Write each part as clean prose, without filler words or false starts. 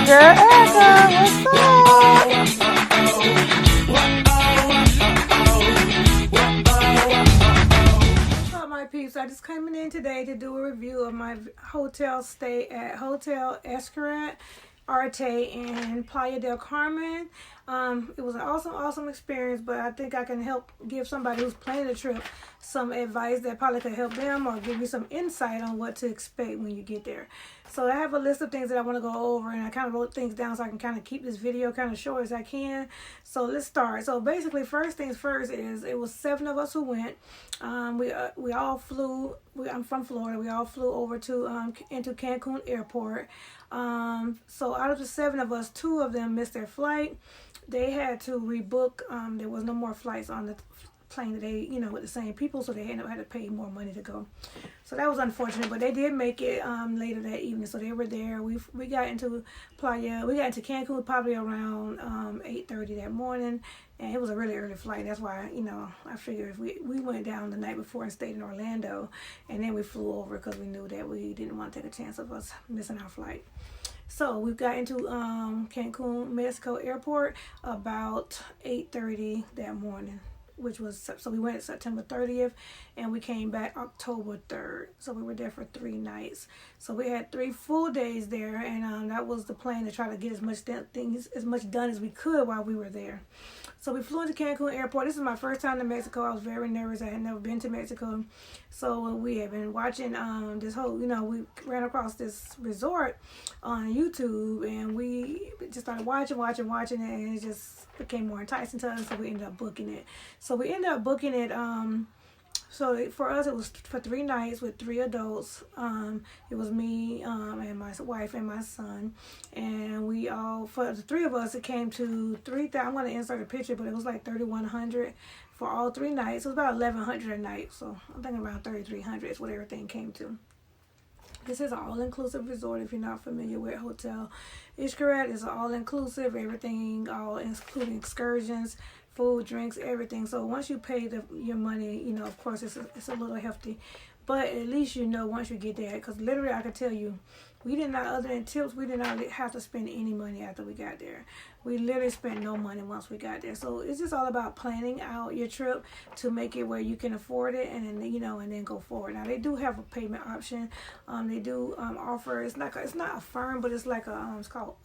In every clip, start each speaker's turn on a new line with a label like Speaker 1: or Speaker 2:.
Speaker 1: girl Erica, what's up? What's up, my peeps? I just coming in today to do a review of my hotel stay at Hotel Xcaret, Arte in Playa del Carmen. It was an awesome experience, but I think I can help give somebody who's planning a trip some advice that probably could help them or give you some insight on what to expect when you get there. So I have a list of things that I want to go over, and I kind of wrote things down so I can kind of keep this video kind of short as I can. So let's start. So basically, first things first is it was 7 of us who went. We all flew. I'm from Florida. We all flew over to into Cancun airport. So out of the 7 of us, 2 of them missed their flight. They had to rebook. There was no more flights on the plane that they, with the same people, so they ended up had to pay more money to go. So that was unfortunate, but they did make it later that evening. So they were there. We got into Playa. We got into Cancun probably around 8:30 that morning, and it was a really early flight. That's why I figured if we went down the night before and stayed in Orlando, and then we flew over because we knew that we didn't want to take a chance of us missing our flight. So we got into Cancun, Mexico airport about 8:30 that morning, so we went September 30th and we came back October 3rd. So we were there for 3 nights. So we had 3 full days there, and that was the plan, to try to get as much done as we could while we were there. So we flew into Cancun airport. This is my first time to Mexico. I was very nervous. I had never been to Mexico. So we had been watching this whole, we ran across this resort on YouTube, and we just started watching it, and it just became more enticing to us, so we ended up booking it. So we ended up booking it, so for us it was for 3 nights with 3 adults. It was me and my wife and my son, and we all, for the 3 of us, it came to 3,000. I'm going to insert a picture, but it was like 3,100 for all 3 nights. It was about 1,100 a night, so I'm thinking around 3,300 is what everything came to. This is an all-inclusive resort. If you're not familiar with Hotel Xcaret, it's all-inclusive, everything, all including excursions, food, drinks, everything. So once you pay your money, of course it's a little hefty, but at least once you get there, because literally I can tell you, we did not, other than tips, we did not have to spend any money after we got there. We literally spent no money once we got there. So it's just all about planning out your trip to make it where you can afford it, and then and then go forward. Now they do have a payment option. They do offer. It's not a firm, but it's like it's called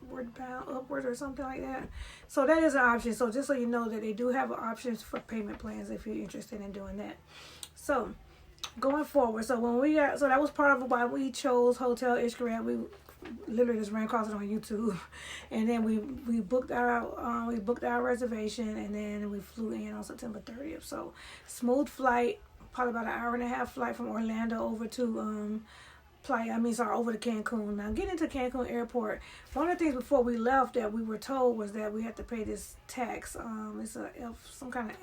Speaker 1: Upward or something like that. So that is an option. So just so you know that they do have options for payment plans if you're interested in doing that. So going forward, so that was part of why we chose Hotel Xcaret. We literally just ran across it on YouTube, and then we booked our reservation, and then we flew in on September 30th. So smooth flight, probably about an 1.5-hour flight from Orlando over to over to Cancun. Now, getting to Cancun airport, one of the things before we left that we were told was that we had to pay this tax. It's some kind of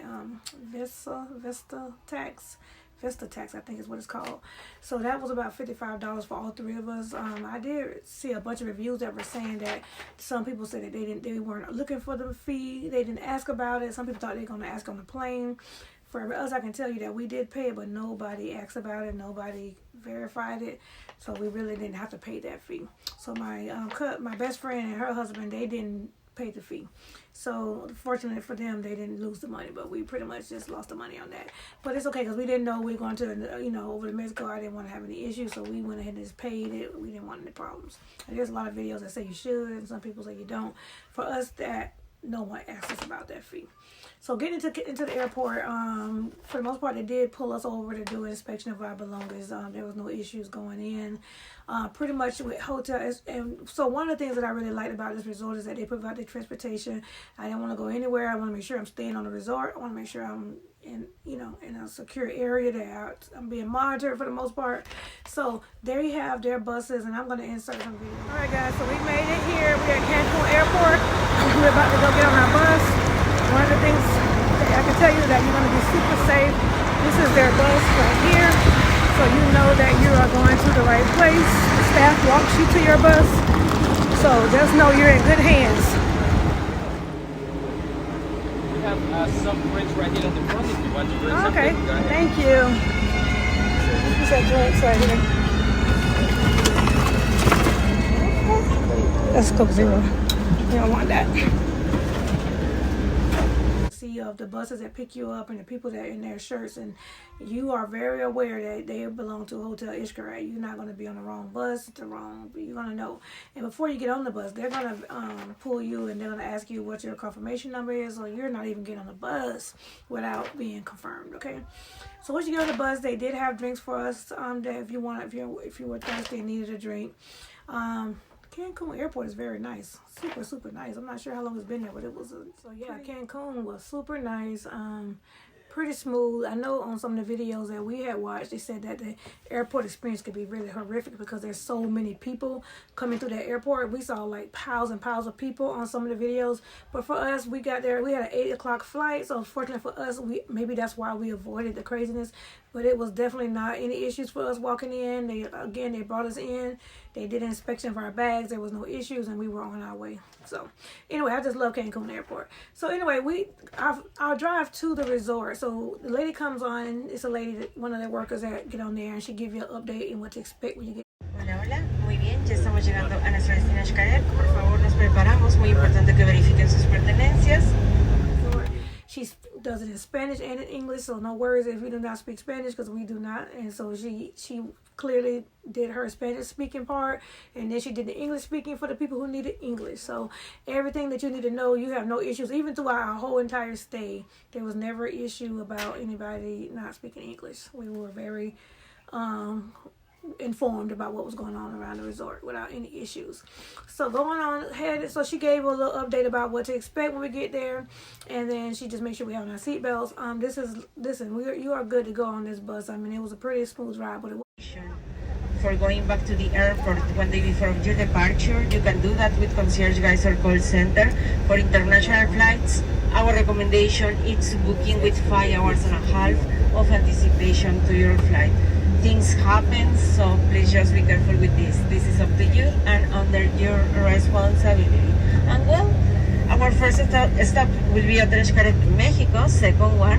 Speaker 1: Vista tax, I think is what it's called. So that was about $55 for all 3 of us. I did see a bunch of reviews that were saying that some people said that they weren't looking for the fee. They didn't ask about it. Some people thought they were going to ask on the plane. For us, I can tell you that we did pay it, but nobody asked about it. Nobody verified it. So we really didn't have to pay that fee. So my best friend and her husband, they didn't pay the fee. So fortunately for them, they didn't lose the money, but we pretty much just lost the money on that. But it's okay, because we didn't know we were going to, over to Mexico. I didn't want to have any issues, so we went ahead and just paid it. We didn't want any problems. And there's a lot of videos that say you should, and some people say you don't. For us, that no one asked us about that fee. So getting into the airport, for the most part, they did pull us over to do an inspection of our belongings. There was no issues going in. Pretty much with hotels. And so one of the things that I really liked about this resort is that they provide the transportation. I didn't want to go anywhere. I want to make sure I'm staying on the resort. I want to make sure I'm in a secure area, that I'm being monitored for the most part. So there you have their buses, and I'm going to insert some videos. All right, guys, so we made it here. We're at Cancun airport. We're about to go get on our bus. One of the things that I can tell you that you're going to be super safe. This is their bus right here, so you know that you are going to the right place. The staff walks you to your bus, so just know you're in good hands.
Speaker 2: We have some drinks right here in the front if you want to drink
Speaker 1: Okay,
Speaker 2: something.
Speaker 1: thank you. You said drinks right here. That's Coke Zero. You don't want that. See of the buses that pick you up and the people that are in their shirts, and you are very aware that they belong to Hotel Xcaret. You're not going to be on the wrong bus, you're going to know. And before you get on the bus, they're going to pull you and they're going to ask you what your confirmation number is, or you're not even getting on the bus without being confirmed. Okay. So once you get on the bus, they did have drinks for us. That if you were thirsty and needed a drink. Cancun airport is very nice, super nice. I'm not sure how long it's been there, but it was Cancun was super nice, pretty smooth. I know on some of the videos that we had watched, they said that the airport experience could be really horrific because there's so many people coming through that airport. We saw like piles and piles of people on some of the videos, but for us, we got there, we had an 8 o'clock flight, so fortunately for us, maybe that's why we avoided the craziness, but it was definitely not any issues for us walking in. They brought us in, they did an inspection of our bags, there was no issues, and we were on our way. So anyway, I just love Cancun Airport. So anyway, our drive to the resort. So the lady comes on, it's a lady, one of the workers that get on there, and she give you an update and what to expect when you get.
Speaker 3: Hola, muy bien, ya estamos llegando a nuestro destino Xcaret. Por favor, nos preparamos, muy importante que verifiquen sus pertenencias.
Speaker 1: She does it in Spanish and in English, so no worries if you do not speak Spanish, because we do not. And so she clearly did her Spanish speaking part, and then she did the English speaking for the people who needed English. So everything that you need to know, you have no issues. Even throughout our whole entire stay, there was never an issue about anybody not speaking English. We were very informed about what was going on around the resort without any issues. So going on ahead, so she gave a little update about what to expect when we get there, and then she just made sure we have our seatbelts. You are good to go on this bus. I mean, it was a pretty smooth ride, but it was.
Speaker 3: For going back to the airport one day before your departure, you can do that with concierge guys or call center. For international flights, our recommendation is booking with 5 hours and a half of anticipation to your flight. Things happen, so please just be careful with this. This is up to you and under your responsibility. And well, our first stop will be Hotel Xcaret, Mexico. Second one,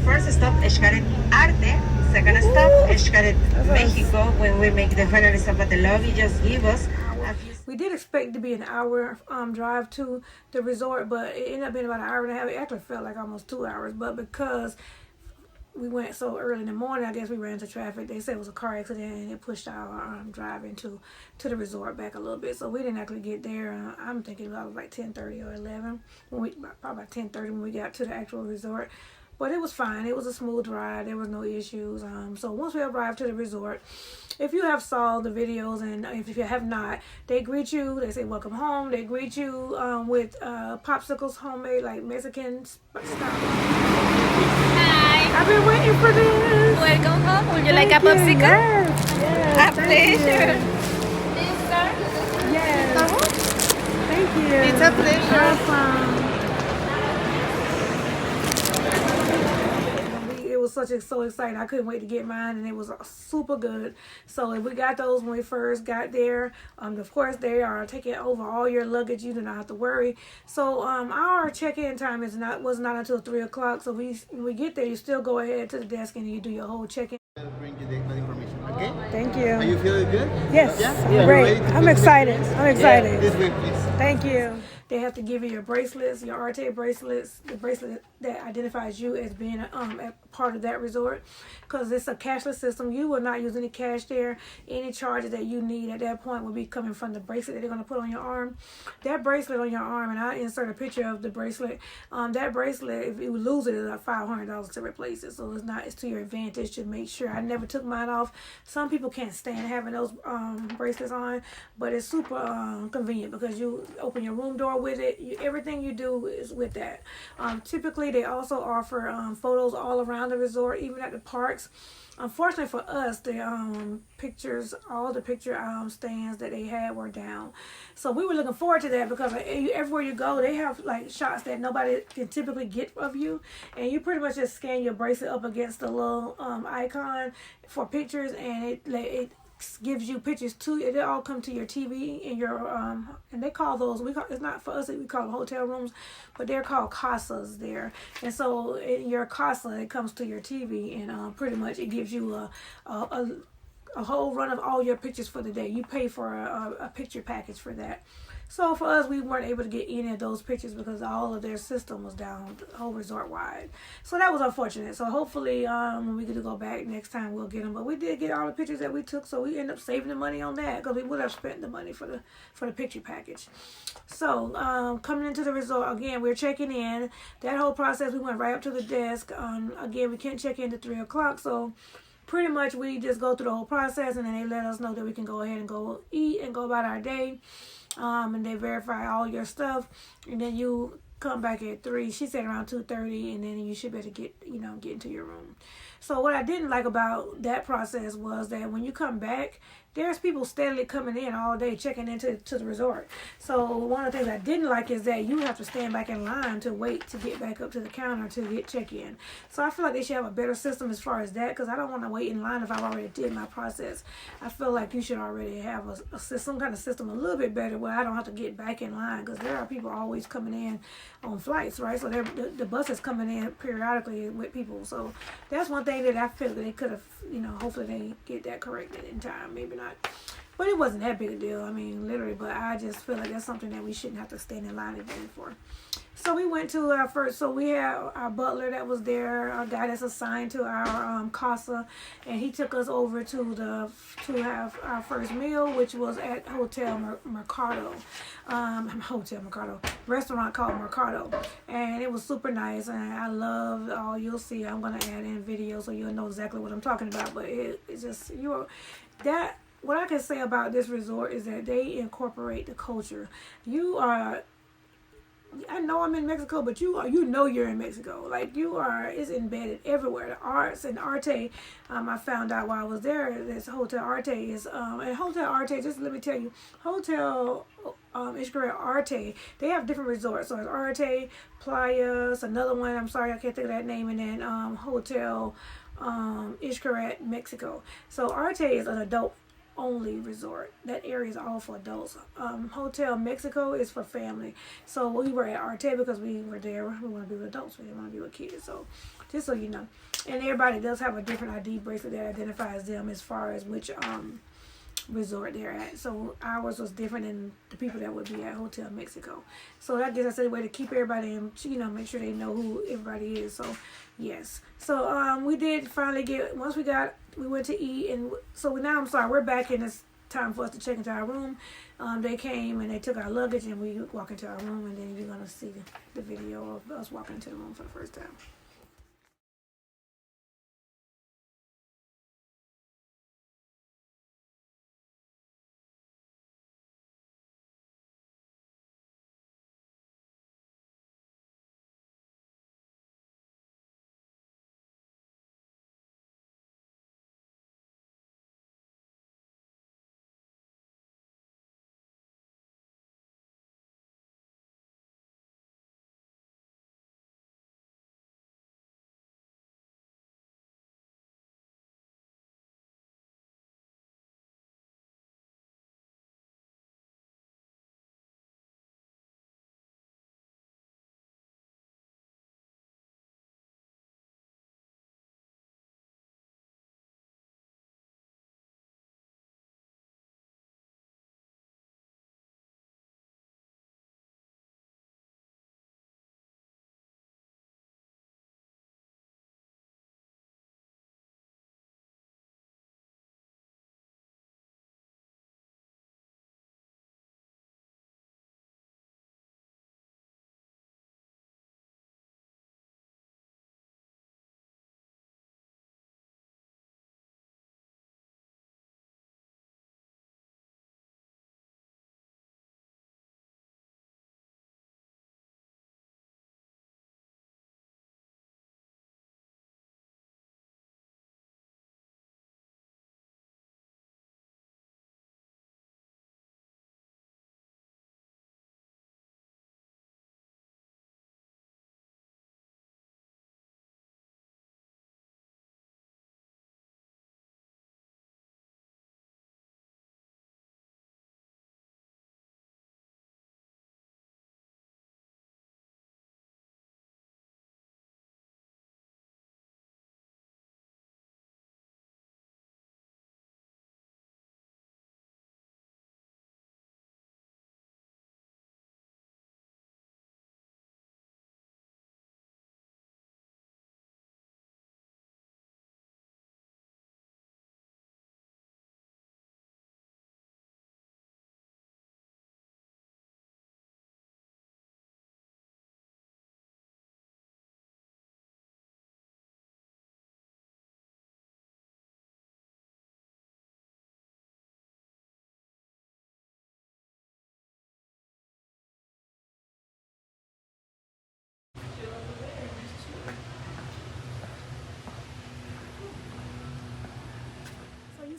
Speaker 3: first stop Xcaret, Arte. Second stop Xcaret, Mexico. When we make the final stop at the lobby, just give us a few.
Speaker 1: We did expect it to be an hour drive to the resort, but it ended up being about an hour and a half. It actually felt like almost 2 hours, but because we went so early in the morning, I guess we ran into traffic. They said it was a car accident, and it pushed our drive to the resort back a little bit. So we didn't actually get there. I'm thinking about like 10:30 or 11, probably about 10:30 when we got to the actual resort. But it was fine. It was a smooth ride. There was no issues. So once we arrived to the resort, if you have saw the videos, and if you have not, they greet you. They say welcome home. They greet you with popsicles, homemade like Mexican style.
Speaker 4: Hi.
Speaker 1: I've been waiting for this.
Speaker 4: Welcome home. Would you like a popsicle?
Speaker 1: Yes.
Speaker 4: A pleasure.
Speaker 1: Yes. Thank you.
Speaker 4: It's a pleasure.
Speaker 1: Awesome. It was so exciting. I couldn't wait to get mine, and it was super good. So we got those when we first got there. Of course, they are taking over all your luggage. You do not have to worry. So our check-in time was not until 3 o'clock. So when we get there, you still go ahead to the desk and you do your whole check-in.
Speaker 5: I'll bring you that information, okay?
Speaker 1: Thank you.
Speaker 5: Are you feeling good?
Speaker 1: Yes.
Speaker 5: Yeah?
Speaker 1: Great. I'm excited.
Speaker 5: This way, please.
Speaker 1: Thank you. They have to give you your bracelets, your Arte bracelets, the bracelet that identifies you as being a part of that resort, because it's a cashless system. You will not use any cash there. Any charges that you need at that point will be coming from the bracelet that they're going to put on your arm. That bracelet on your arm, and I insert a picture of the bracelet. That bracelet, if you lose it, it's like $500 to replace it. So it's to your advantage to make sure. I never took mine off. Some people can't stand having those bracelets on, but it's super convenient because you open your room door with it. Everything you do is with that. Typically, they also offer photos all around the resort, even at the parks. Unfortunately for us, the all the picture stands that they had were down. So we were looking forward to that because everywhere you go, they have like shots that nobody can typically get of you, and you pretty much just scan your bracelet up against the little icon for pictures, and it gives you pictures too. It all come to your TV in your and they call those, it's not for us, we call them hotel rooms, but they're called casas there. And so in your casa, it comes to your TV, and pretty much it gives you a a whole run of all your pictures for the day. You pay for a picture package for that. So for us, we weren't able to get any of those pictures because all of their system was down, the whole resort wide. So that was unfortunate. So hopefully, when we get to go back next time, we'll get them. But we did get all the pictures that we took, so we ended up saving the money on that because we would have spent the money for the picture package. So coming into the resort again, we're checking in. That whole process, we went right up to the desk. Again, we can't check in to 3 o'clock, so pretty much we just go through the whole process, and then they let us know that we can go ahead and go eat and go about our day. And they verify all your stuff, and then you come back at 3. She said around 2:30, and then you should be able to get into your room. So what I didn't like about that process was that when you come back, there's people steadily coming in all day checking into the resort. So one of the things I didn't like is that you have to stand back in line to wait to get back up to the counter to get check-in. So I feel like they should have a better system as far as that, because I don't want to wait in line if I've already did my process. I feel like you should already have some kind of system a little bit better where I don't have to get back in line, because there are people always coming in on flights, right? So the bus is coming in periodically with people. So that's one thing that I feel that they could have, hopefully they get that corrected in time. Maybe not. But it wasn't that big a deal. I mean, literally. But I just feel like that's something that we shouldn't have to stand in line again for. So we went to our first. So we had our butler that was there, our guy that's assigned to our casa, and he took us over to have our first meal, which was at Hotel Mercado, restaurant called Mercado, and it was super nice. And I love all. You'll see. I'm gonna add in video so you'll know exactly what I'm talking about. But it's just that. What I can say about this resort is that they incorporate the culture. I know I'm in Mexico, but you're in Mexico. Like it's embedded everywhere. The arts and Arte, I found out while I was there, this Hotel Arte is, and Hotel Arte, just let me tell you, Hotel Xcaret Arte, they have different resorts. So it's Arte, Playas, another one, I'm sorry, I can't think of that name, and then Hotel Xcaret, Mexico. So Arte is an adult only resort. That area is all for adults. Hotel Mexico is for family. So we were at Arte because we were there. We want to be with adults. We didn't want to be with kids. So just so you know. And everybody does have a different ID bracelet that identifies them as far as which resort they're at. So ours was different than the people that would be at Hotel Mexico. So I guess that's a way to keep everybody in, make sure they know who everybody is. So yes. So we did finally we went to eat, and so now we're back in. It's time for us to check into our room. They came and they took our luggage, and we walk into our room, and then you're gonna see the video of us walking into the room for the first time.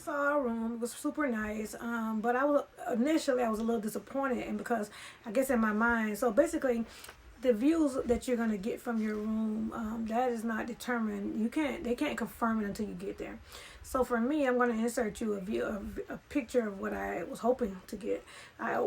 Speaker 1: saw our room. It was super nice. But I was initially I was a little disappointed, and because I guess in my mind, so basically, the views that you're gonna get from your room, that is not determined. They can't confirm it until you get there. So for me, I'm gonna insert you a picture of what I was hoping to get.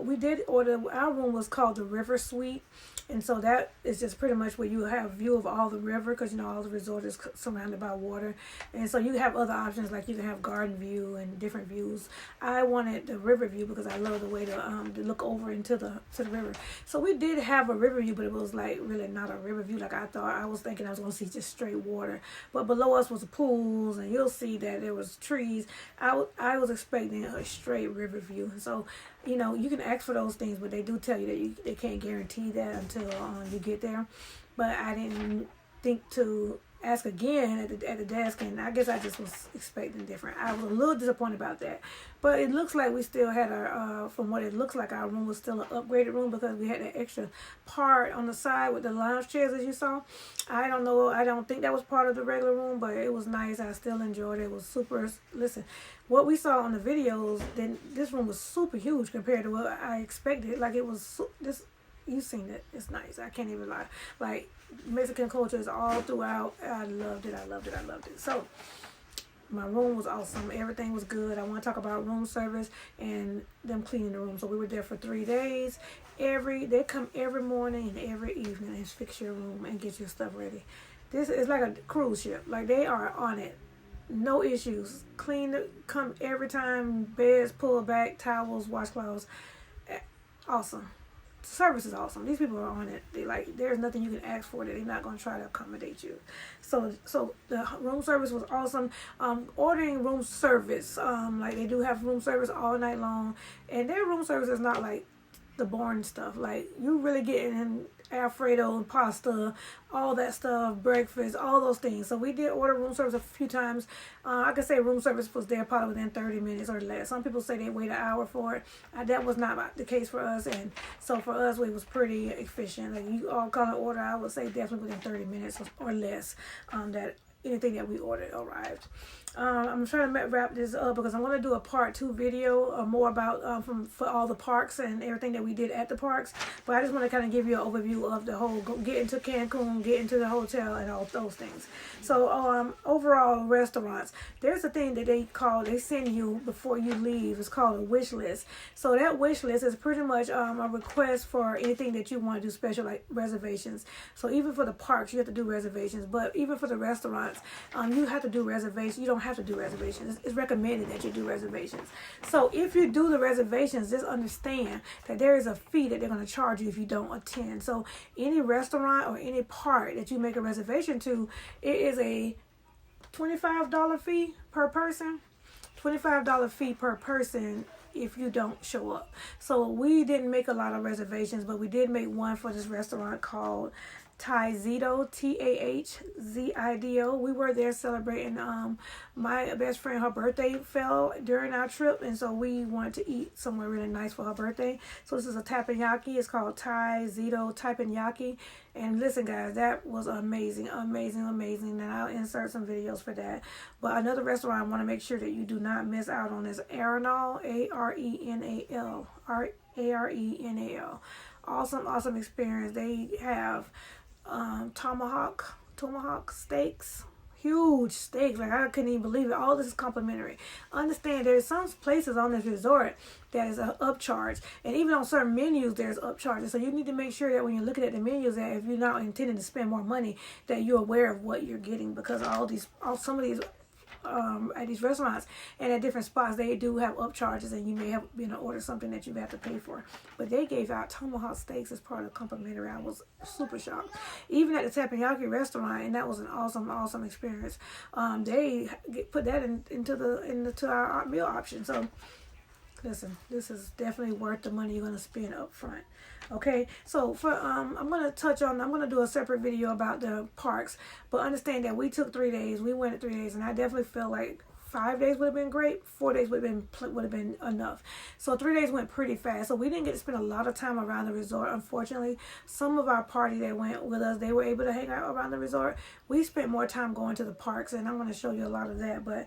Speaker 1: We did order. Our room was called the River Suite. And so that is just pretty much where you have view of all the river, because you know all the resort is surrounded by water. And so you have other options, like you can have garden view and different views. I wanted the river view because I love the way to look over into the river. So we did have a river view, but it was like really not a river view like I thought. I was thinking I was going to see just straight water. But below us was the pools, and you'll see that there was trees. I was expecting a straight river view. So you know, you can ask for those things, but they do tell you that they can't guarantee that until you get there. But I didn't think to ask again at the desk, and I guess I just was expecting different. I was a little disappointed about that. But it looks like we still had from what it looks like, our room was still an upgraded room because we had that extra part on the side with the lounge chairs, as you saw. I don't know. I don't think that was part of the regular room, but it was nice. I still enjoyed it. It was super. Listen, what we saw on the videos, then this room was super huge compared to what I expected. Like it was this. You've seen it. It's nice. I can't even lie. Like Mexican culture is all throughout. I loved it. I loved it. I loved it. So my room was awesome. Everything was good. I want to talk about room service and them cleaning the room. So we were there for 3 days. They come every morning and every evening and fix your room and get your stuff ready. This is like a cruise ship. Like they are on it. No issues. Come every time. Beds, pull back, towels, washcloths. Awesome. Service is awesome. These people are on it. There's nothing you can ask for that they're not going to try to accommodate you. So the room service was awesome. Ordering room service, like they do have room service all night long, and their room service is not like the boring stuff. Like you really getting Alfredo and pasta, all that stuff, breakfast, all those things. So we did order room service a few times. I could say room service was there probably within 30 minutes or less. Some people say they wait an hour for it. That was not the case for us, and so for us, it was pretty efficient. Like you all kind of order, I would say definitely within 30 minutes or less. That anything that we ordered arrived. I'm trying to wrap this up because I want to do a part 2 video more about for all the parks and everything that we did at the parks. But I just want to kind of give you an overview of the whole getting to Cancun, getting to the hotel, and all those things. So overall, restaurants, there's a thing that they send you before you leave. It's called a wish list. So that wish list is pretty much a request for anything that you want to do special, like reservations. So even for the parks, you have to do reservations. But even for the restaurants, you have to do reservations. You don't have to do reservations. It's recommended that you do reservations. So if you do the reservations, just understand that there is a fee that they're going to charge you if you don't attend. So any restaurant or any park that you make a reservation to, it is a $25 fee per person. $25 fee per person if you don't show up. So we didn't make a lot of reservations, but we did make one for this restaurant called Tahzido, Tahzido. We were there celebrating my best friend, her birthday fell during our trip, and so we wanted to eat somewhere really nice for her birthday. So this is a teppanyaki. It's called Tahzido teppanyaki. And listen, guys, that was amazing. And I'll insert some videos for that. But another restaurant I want to make sure that you do not miss out on is Arenal, Arenal, Arenal. Awesome experience. They have tomahawk steaks, huge steaks. Like I couldn't even believe it. All this is complimentary. Understand there's some places on this resort that is an upcharge, and even on certain menus there's upcharges. So you need to make sure that when you're looking at the menus, that if you're not intending to spend more money, that you're aware of what you're getting, because some of these at these restaurants and at different spots, they do have upcharges, and you may have order something that you have to pay for. But they gave out tomahawk steaks as part of the complimentary. I was super shocked. Even at the teppanyaki restaurant, and that was an awesome experience. They put that into our meal option. So listen, this is definitely worth the money you're going to spend up front. Okay, so for I'm going to do a separate video about the parks, but understand that we took 3 days. We went at 3 days, and I definitely feel like 5 days would have been great. 4 days would have been enough. So 3 days went pretty fast. So we didn't get to spend a lot of time around the resort. Unfortunately, some of our party that went with us, they were able to hang out around the resort. We spent more time going to the parks, and I'm going to show you a lot of that. But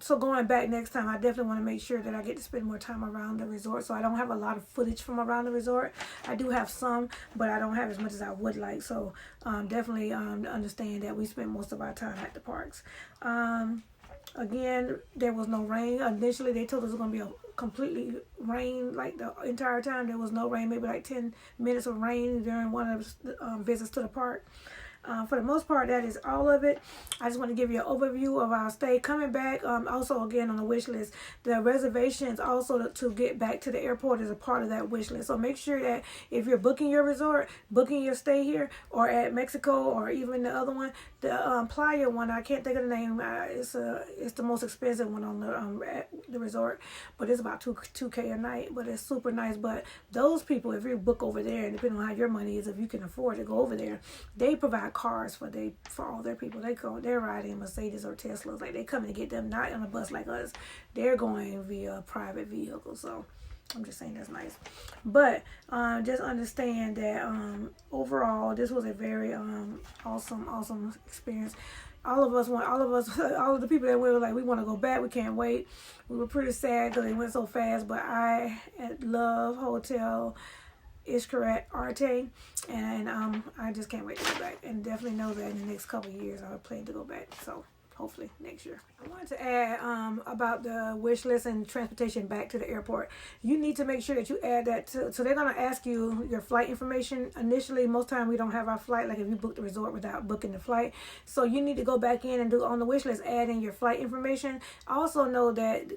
Speaker 1: So going back next time, I definitely want to make sure that I get to spend more time around the resort. So I don't have a lot of footage from around the resort. I do have some, but I don't have as much as I would like. So definitely understand that we spend most of our time at the parks. Again, there was no rain. Initially, they told us it was going to be a completely rain like the entire time. There was no rain, maybe like 10 minutes of rain during one of the visits to the park. For the most part, that is all of it. I just want to give you an overview of our stay. Coming back, also again on the wish list, the reservations also to get back to the airport is a part of that wish list. So make sure that if you're booking your resort, booking your stay here or at Mexico or even the other one, the Playa one, I can't think of the name. It's the most expensive one on at the resort, but it's about $2K a night. But it's super nice. But those people, if you book over there, and depending on how your money is, if you can afford to go over there, they provide cars for all their people. They're riding Mercedes or Teslas. Like they come to get them, not on a bus like us. They're going via private vehicle. So I'm just saying that's nice. But just understand that overall this was a very awesome experience. All of the people that were like, we want to go back, we can't wait. We were pretty sad because they went so fast, but I love Hotel Xcaret Arte, and I just can't wait to go back, and definitely know that in the next couple of years I plan to go back, so hopefully next year. I wanted to add about the wish list and transportation back to the airport. You need to make sure that you add that to, so they're going to ask you your flight information. Initially, most time we don't have our flight, like if you book the resort without booking the flight. So you need to go back in and do on the wish list, add in your flight information. Also know that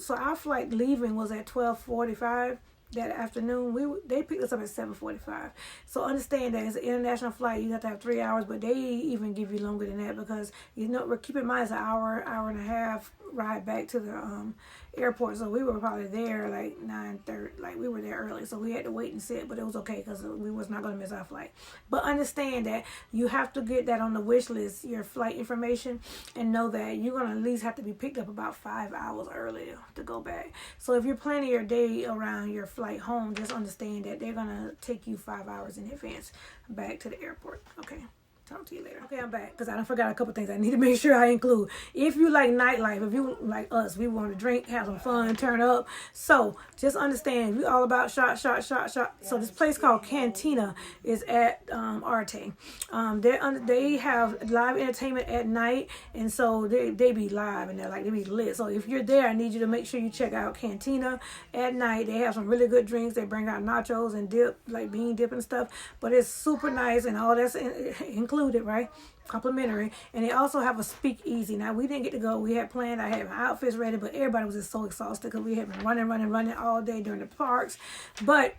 Speaker 1: so our flight leaving was at 12:45. That afternoon, they picked us up at 7:45. So understand that it's an international flight. You have to have 3 hours, but they even give you longer than that because keep in mind it's an hour and a half ride back to the airport. So we were probably there like 9:30. Like we were there early, so we had to wait and sit, but it was okay because we was not going to miss our flight. But understand that you have to get that on the wish list, your flight information, and know that you're going to at least have to be picked up about 5 hours earlier to go back. So if you're planning your day around your flight home, just understand that they're going to take you 5 hours in advance back to the airport. Okay. Talk to you later. Okay, I'm back because I forgot a couple things I need to make sure I include. If you like nightlife, if you like us, we want to drink, have some fun, turn up. So just understand, we all about shot. So this place called Cantina is at Arte. They have live entertainment at night, and so they be live and they be lit. So if you're there, I need you to make sure you check out Cantina at night. They have some really good drinks. They bring out nachos and dip, like bean dip and stuff. But it's super nice and all that's included, right? Complimentary. And they also have a speakeasy. Now we didn't get to go. We had planned. I had my outfits ready, but everybody was just so exhausted because we had been running all day during the parks. But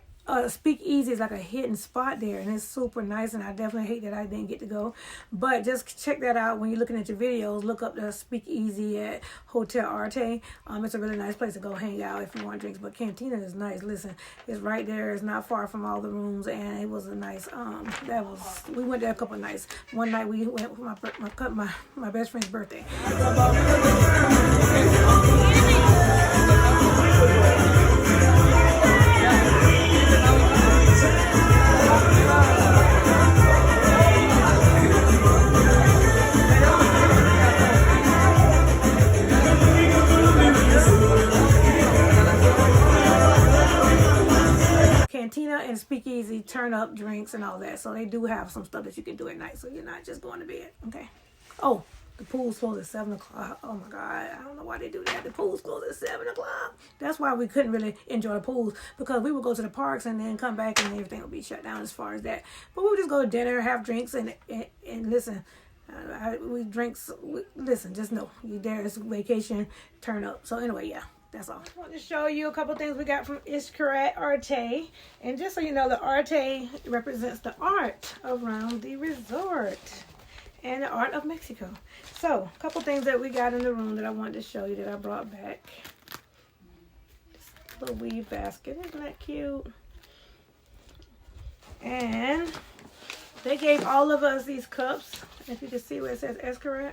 Speaker 1: speakeasy is like a hidden spot there, and it's super nice, and I definitely hate that I didn't get to go. But just check that out when you're looking at your videos. Look up the speakeasy at Hotel Arte. It's a really nice place to go hang out if you want drinks. But Cantina is nice. Listen, it's right there. It's not far from all the rooms, and it was a nice. We went there a couple of nights. One night we went for my best friend's birthday. Cantina and speakeasy turn up drinks and all that. So they do have some stuff that you can do at night. So you're not just going to bed. Okay. Oh, the pool's closed at 7 o'clock. Oh my God. I don't know why they do that. The pool's closed at 7 o'clock. That's why we couldn't really enjoy the pools, because we would go to the parks and then come back and everything would be shut down as far as that. But we would just go to dinner, have drinks, and listen. Listen, just know there's vacation, turn up. So anyway, yeah. That's all. I want to show you a couple things we got from Xcaret Arte. And just so you know, the Arte represents the art around the resort and the art of Mexico. So, a couple things that we got in the room that I wanted to show you that I brought back. This little weave basket. Isn't that cute? And they gave all of us these cups. If you can see where it says Xcaret.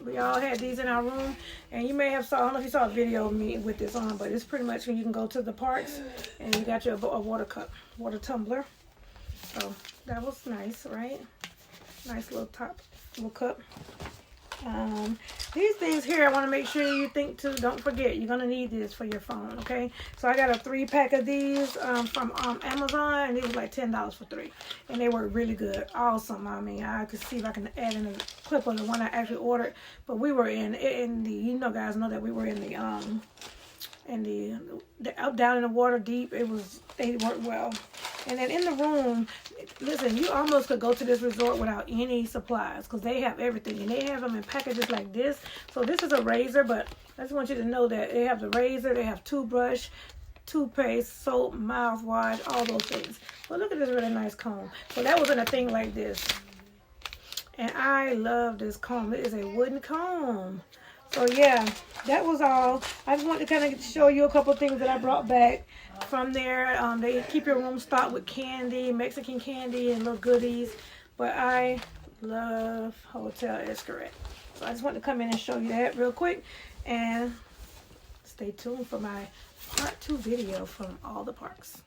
Speaker 1: We all had these in our room, and you may have I don't know if you saw a video of me with this on, but it's pretty much when you can go to the parks and you got your a water tumbler. So that was nice, right? Nice little cup. These things here, I want to make sure you think too. Don't forget, you're gonna need this for your phone. Okay, so I got a 3-pack of these from Amazon, and it was like $10 for 3, and they were really good, awesome. I mean, I could see if I can add in a clip of the one I actually ordered, but we were in the, you know, guys know that we were in the out down in the water deep. They worked well. And then in the room, listen, you almost could go to this resort without any supplies because they have everything, and they have them in packages like this. So this is a razor, but I just want you to know that they have the razor, they have toothbrush, toothpaste, soap, mouthwash, all those things. But look at this really nice comb. So that was in a thing like this, and I love this comb. It is a wooden comb. So yeah, that was all. I just wanted to kind of show you a couple of things that I brought back from there. They keep your room stocked with candy, Mexican candy, and little goodies. But I love Hotel Xcaret. So I just wanted to come in and show you that real quick. And stay tuned for my part 2 video from all the parks.